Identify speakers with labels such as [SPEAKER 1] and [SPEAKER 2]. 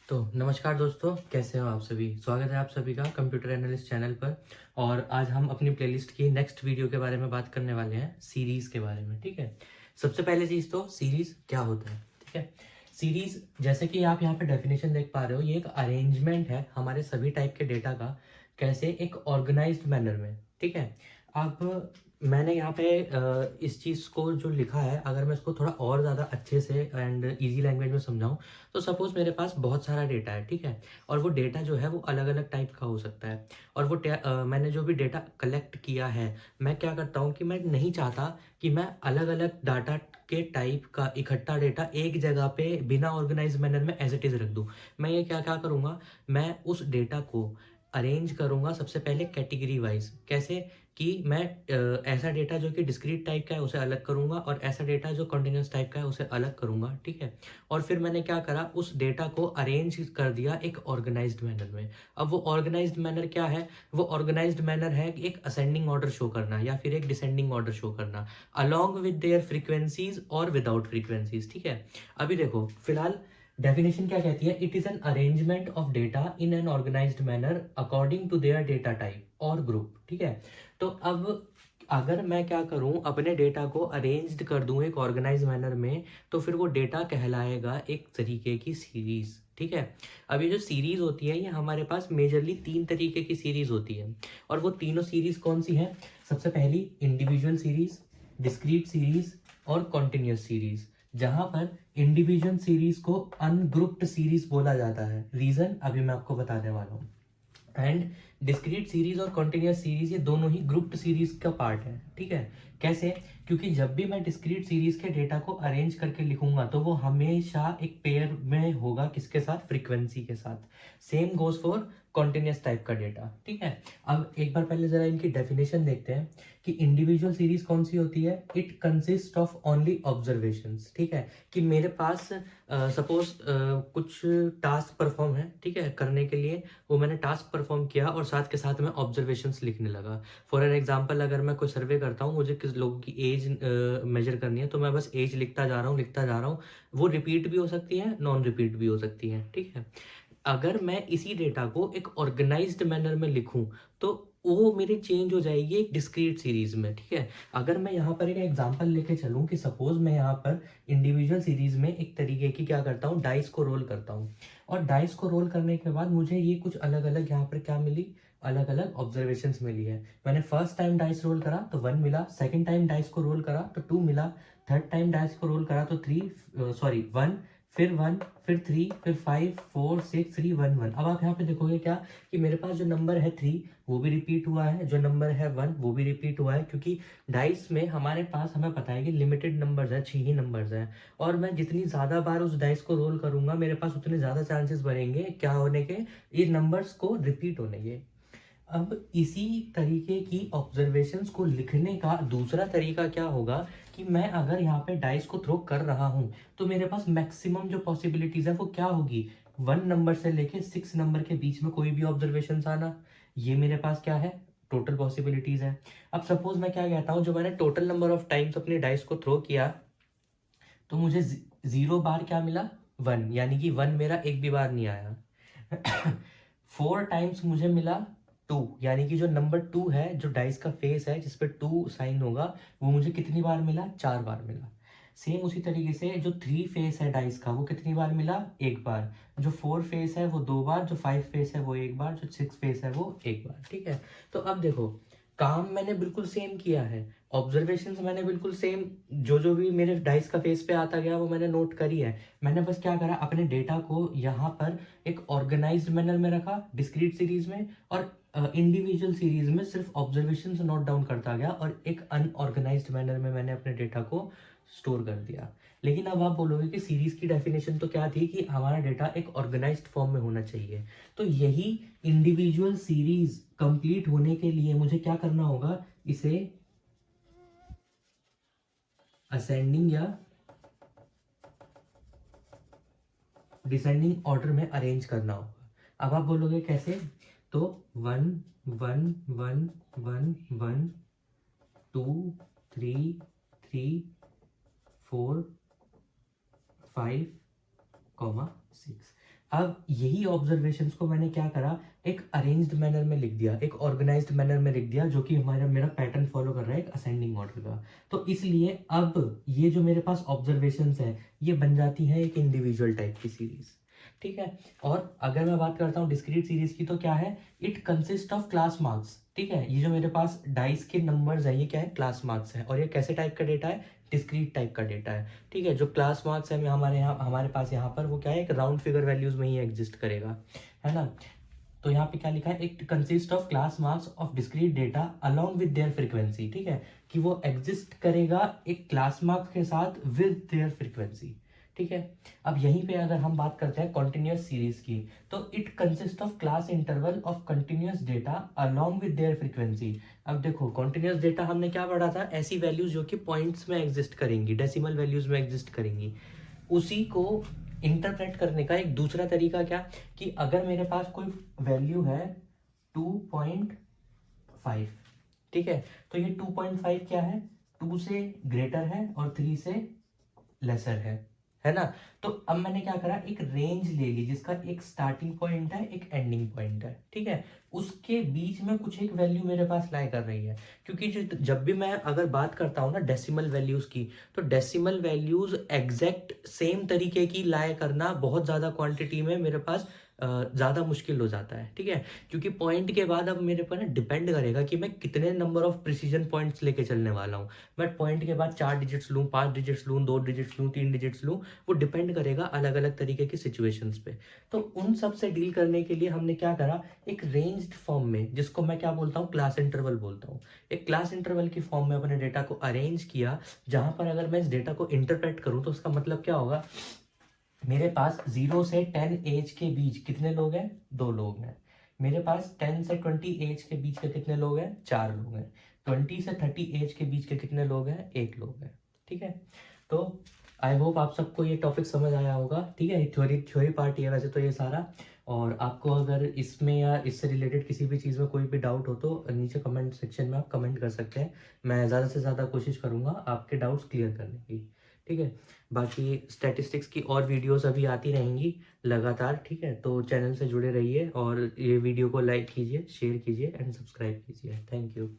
[SPEAKER 1] तो नमस्कार दोस्तों, कैसे हो आप सभी। स्वागत है आप सभी का कंप्यूटर एनालिस्ट चैनल पर। और आज हम अपनी प्लेलिस्ट की नेक्स्ट वीडियो के बारे में बात करने वाले हैं, सीरीज़ के बारे में। ठीक है, सबसे पहले चीज़ तो सीरीज़ क्या होता है। ठीक है, सीरीज़ जैसे कि आप यहाँ पे डेफिनेशन देख पा रहे हो, ये एक अरेंजमेंट है हमारे सभी टाइप के डेटा का, कैसे एक ऑर्गेनाइज्ड मैनर में। ठीक है, अब मैंने यहाँ पे इस चीज़ को जो लिखा है, अगर मैं इसको थोड़ा और ज़्यादा अच्छे से एंड इजी लैंग्वेज में समझाऊँ, तो सपोज मेरे पास बहुत सारा डेटा है। ठीक है, और वो डेटा जो है वो अलग अलग टाइप का हो सकता है। और वो मैंने जो भी डेटा कलेक्ट किया है, मैं क्या करता हूँ कि मैं नहीं चाहता कि मैं अलग अलग डाटा के टाइप का इकट्ठा डेटा एक जगह पे बिना ऑर्गेनाइज मैनर में एज इट इज़ रख दूँ। मैं ये क्या क्या करूँगा, मैं उस डेटा को अरेंज करूँगा सबसे पहले कैटेगरी वाइज। कैसे कि मैं ऐसा डेटा जो कि डिस्क्रीट टाइप का है उसे अलग करूँगा, और ऐसा डेटा जो कंटिन्यूस टाइप का है उसे अलग करूँगा। ठीक है, और फिर मैंने क्या करा, उस डेटा को अरेंज कर दिया एक ऑर्गेनाइज्ड मैनर में। अब वो ऑर्गेनाइज्ड मैनर क्या है, वो ऑर्गेनाइज्ड मैनर है कि एक असेंडिंग ऑर्डर शो करना या फिर एक डिसेंडिंग ऑर्डर शो करना, अलोंग विद देयर फ्रीक्वेंसीज और विदाउट फ्रीक्वेंसीज। ठीक है, अभी देखो फिलहाल डेफिनेशन क्या कहती है, it is an arrangement of data in an organised manner according to their data type और ग्रुप। ठीक है, तो अब अगर मैं क्या करूं, अपने डेटा को अरेंज्ड कर दूं एक ऑर्गेनाइज मैनर में, तो फिर वो डेटा कहलाएगा एक तरीके की सीरीज। ठीक है, अब ये जो सीरीज होती है, ये हमारे पास मेजरली तीन तरीके की सीरीज होती है। और वो तीनों सीरीज कौन सी है, सबसे पहली इंडिविजुअल सीरीज, डिस्क्रीट सीरीज और कॉन्टिन्यूस सीरीज। जहां पर इंडिविजुअल सीरीज को अनग्रुप्ड सीरीज बोला जाता है। रीजन अभी मैं आपको बताने वाला हूँ। एंड डिस्क्रीट सीरीज और कॉन्टिन्यूस सीरीज, ये दोनों ही ग्रुप्ड सीरीज का पार्ट है। ठीक है, कैसे, क्योंकि जब भी मैं डिस्क्रीट सीरीज के डेटा को अरेंज करके लिखूंगा तो वो हमेशा एक पेयर में होगा, किसके साथ, फ्रीक्वेंसी के साथ। Same goes for continuous type का डेटा। ठीक है, अब एक बार पहले जरा इनकी डेफिनेशन देखते हैं कि इंडिविजुअल सीरीज कौन सी होती है। It consist of only observations. ठीक है, कि मेरे पास सपोज कुछ टास्क परफॉर्म है, ठीक है, करने के लिए वो मैंने टास्क परफॉर्म किया और साथ के साथ मैं ऑब्जर्वेशंस लिखने लगा। फॉर एन एग्जांपल, अगर मैं कोई सर्वे करता हूँ, मुझे किस लोगों की एज मेजर करनी है, तो मैं बस एज लिखता जा रहा हूँ लिखता जा रहा हूँ। वो रिपीट भी हो सकती है, नॉन रिपीट भी हो सकती है। ठीक है, अगर मैं इसी डेटा को एक ऑर्गेनाइज्ड मैनर में लिखूं, तो वो मेरी चेंज हो जाएगी एक डिस्क्रीट सीरीज में। ठीक है, अगर मैं यहाँ पर एक एग्जांपल लेके चलूं कि सपोज मैं यहाँ पर इंडिविजुअल सीरीज में एक तरीके की क्या करता हूँ, डाइस को रोल करता हूँ। और डाइस को रोल करने के बाद मुझे ये कुछ अलग अलग यहाँ पर क्या मिली, अलग अलग ऑब्जर्वेशंस मिली है। मैंने फर्स्ट टाइम डाइस रोल करा तो 1 मिला, सेकंड टाइम डाइस को रोल करा तो 2 मिला, थर्ड टाइम डाइस को रोल करा तो 1, फिर 1, फिर 3, फिर 5, 4, 6, 3, 1, 1। अब आप यहाँ पे देखोगे क्या, कि मेरे पास जो नंबर है 3 वो भी रिपीट हुआ है, जो नंबर है 1 वो भी रिपीट हुआ है, क्योंकि डाइस में हमारे पास, हमें पता है कि लिमिटेड नंबर्स है, 6 ही नंबर्स हैं। और मैं जितनी ज़्यादा बार उस डाइस को रोल करूंगा, मेरे पास उतने ज़्यादा चांसेस बनेंगे क्या होने के, ये नंबर्स को रिपीट होने के। अब इसी तरीके की ऑब्जर्वेशंस को लिखने का दूसरा तरीका क्या होगा, कि मैं अगर यहाँ पे डाइस को थ्रो कर रहा हूँ, तो मेरे पास मैक्सिमम जो पॉसिबिलिटीज है वो क्या होगी, 1 नंबर से लेके 6 नंबर के बीच में कोई भी ऑब्जर्वेशन आना। ये मेरे पास क्या है, टोटल पॉसिबिलिटीज है। अब सपोज मैं क्या कहता हूँ, जो मैंने टोटल नंबर ऑफ टाइम्स अपने डाइस को थ्रो किया, तो मुझे 0 बार क्या मिला, 1, यानी कि 1 मेरा एक भी बार नहीं आया। 4 टाइम्स मुझे मिला 2, यानी कि जो नंबर 2 है, जो डाइस का फेस है जिसपे 2 साइन होगा, वो मुझे कितनी बार मिला, 4 बार मिला। सेम उसी तरीके से जो 3 फेस है डाइस का, वो कितनी बार मिला, एक बार। जो 4 फेस है वो 2 बार, जो 5 फेस है वो एक बार, जो 6 फेस है वो एक बार। ठीक है, तो अब देखो, काम मैंने बिल्कुल सेम किया है, ऑब्जर्वेशंस मैंने बिल्कुल सेम, जो जो भी मेरे डाइस का फेस पे आता गया वो मैंने नोट करी है। मैंने बस क्या करा, अपने डेटा को यहाँ पर एक ऑर्गेनाइज्ड मैनर में रखा डिस्क्रीट सीरीज में, और इंडिविजुअल सीरीज में सिर्फ ऑब्जर्वेशंस नोट डाउन करता गया, और एक अनऑर्गेनाइज्ड मैनर में मैंने अपने डेटा को स्टोर कर दिया। लेकिन अब आप बोलोगे कि सीरीज की डेफिनेशन तो क्या थी, कि हमारा डेटा एक ऑर्गेनाइज्ड फॉर्म में होना चाहिए। तो यही इंडिविजुअल सीरीज कंप्लीट होने के लिए मुझे क्या करना होगा, इसे असेंडिंग या डिसेंडिंग ऑर्डर में अरेंज करना होगा। अब आप बोलोगे कैसे, तो 1, 1, 1, 1, 1, 2, 3, 3, 4, 5, 6। अब यही ऑब्जर्वेशंस को मैंने क्या करा, एक अरेंज्ड मैनर में लिख दिया, एक ऑर्गेनाइज्ड मैनर में लिख दिया, जो कि मेरा पैटर्न फॉलो कर रहा है एक असेंडिंग ऑर्डर का। तो इसलिए अब ये जो मेरे पास ऑब्जर्वेशंस है ये बन जाती है एक इंडिविजुअल टाइप की सीरीज, ठीक है। और अगर मैं बात करता हूँ डिस्क्रीट सीरीज की, तो क्या है, it consist of class marks, ठीक है। ये जो मेरे पास डाइस के नंबर्स है ये क्या है, क्लास मार्क्स है। और ये कैसे टाइप का डेटा है, डिस्क्रीट टाइप का डेटा है, ठीक है। जो क्लास मार्क्स है हमारे पास यहाँ पर वो क्या है, एक राउंड फिगर वैल्यूज में ही एग्जिस्ट करेगा, है ना। तो यहाँ पे क्या लिखा है, it consist of class marks of discrete data along with there frequency, ठीक है, कि वो एग्जिस्ट करेगा एक क्लास मार्क्स के साथ विद देयर फ्रीक्वेंसी, ठीक है। अब यहीं पे अगर हम बात करते हैं कॉन्टिन्यूस सीरीज की, तो it consist of class interval of continuous data along with there frequency. अब देखो कॉन्टिन्यूस डेटा हमने क्या पढ़ा था, ऐसी वैल्यूज जो कि पॉइंट्स में एग्जिस्ट करेंगी, डेसिमल वैल्यूज में एग्जिस्ट करेंगी। उसी को इंटरप्रेट करने का एक दूसरा तरीका क्या, कि अगर मेरे पास कोई वैल्यू है 2.5, ठीक है, तो ये 2.5 क्या है, 2 से ग्रेटर है और 3 से लेसर है ना। तो अब मैंने क्या करा, एक रेंज ले ली जिसका एक स्टार्टिंग पॉइंट है, एक एंडिंग पॉइंट है, ठीक है। उसके बीच में कुछ एक वैल्यू मेरे पास लाई कर रही है, क्योंकि जब भी मैं अगर बात करता हूँ ना डेसिमल वैल्यूज की, तो डेसिमल वैल्यूज एग्जैक्ट सेम तरीके की लाई करना बहुत ज़्यादा क्वांटिटी में मेरे पास ज़्यादा मुश्किल हो जाता है, ठीक है। क्योंकि पॉइंट के बाद अब मेरे पर ना डिपेंड करेगा कि मैं कितने नंबर ऑफ प्रिसीजन पॉइंट्स लेके चलने वाला हूँ। मैं पॉइंट के बाद 4 डिजिट्स लूँ, 5 डिजिट्स लूँ, 2 डिजिट्स लूँ, 3 डिजिट्स लूँ, वो डिपेंड करेगा अलग अलग तरीके की सिचुएशंस पे। तो उन सब से डील करने के लिए हमने क्या करा, एक रेंज्ड फॉर्म में, जिसको मैं क्या बोलता हूँ, क्लास इंटरवल बोलता हूँ, एक क्लास इंटरवल की फॉर्म में अपने डेटा को अरेंज किया, जहां पर अगर मैं इस डेटा को इंटरप्रेट करूँ तो उसका मतलब क्या होगा, मेरे पास 0 से 10 एज के बीच कितने लोग हैं, 2 लोग हैं। मेरे पास 10 से 20 एज के बीच के कितने लोग हैं, 4 लोग हैं। 20 से 30 एज के बीच के कितने लोग हैं, 1 लोग हैं, ठीक है। तो आई होप आप सबको ये टॉपिक समझ आया होगा, ठीक है। थ्योरी पार्ट है वैसे तो ये सारा। और आपको अगर इसमें या इससे रिलेटेड किसी भी चीज़ में कोई भी डाउट हो तो नीचे कमेंट सेक्शन में आप कमेंट कर सकते हैं। मैं ज़्यादा से ज़्यादा कोशिश करूँगा आपके डाउट्स क्लियर करने की, ठीक है। बाकी स्टैटिस्टिक्स की और वीडियोस अभी आती रहेंगी लगातार, ठीक है। तो चैनल से जुड़े रहिए और ये वीडियो को लाइक कीजिए, शेयर कीजिए एंड सब्सक्राइब कीजिए। Thank you.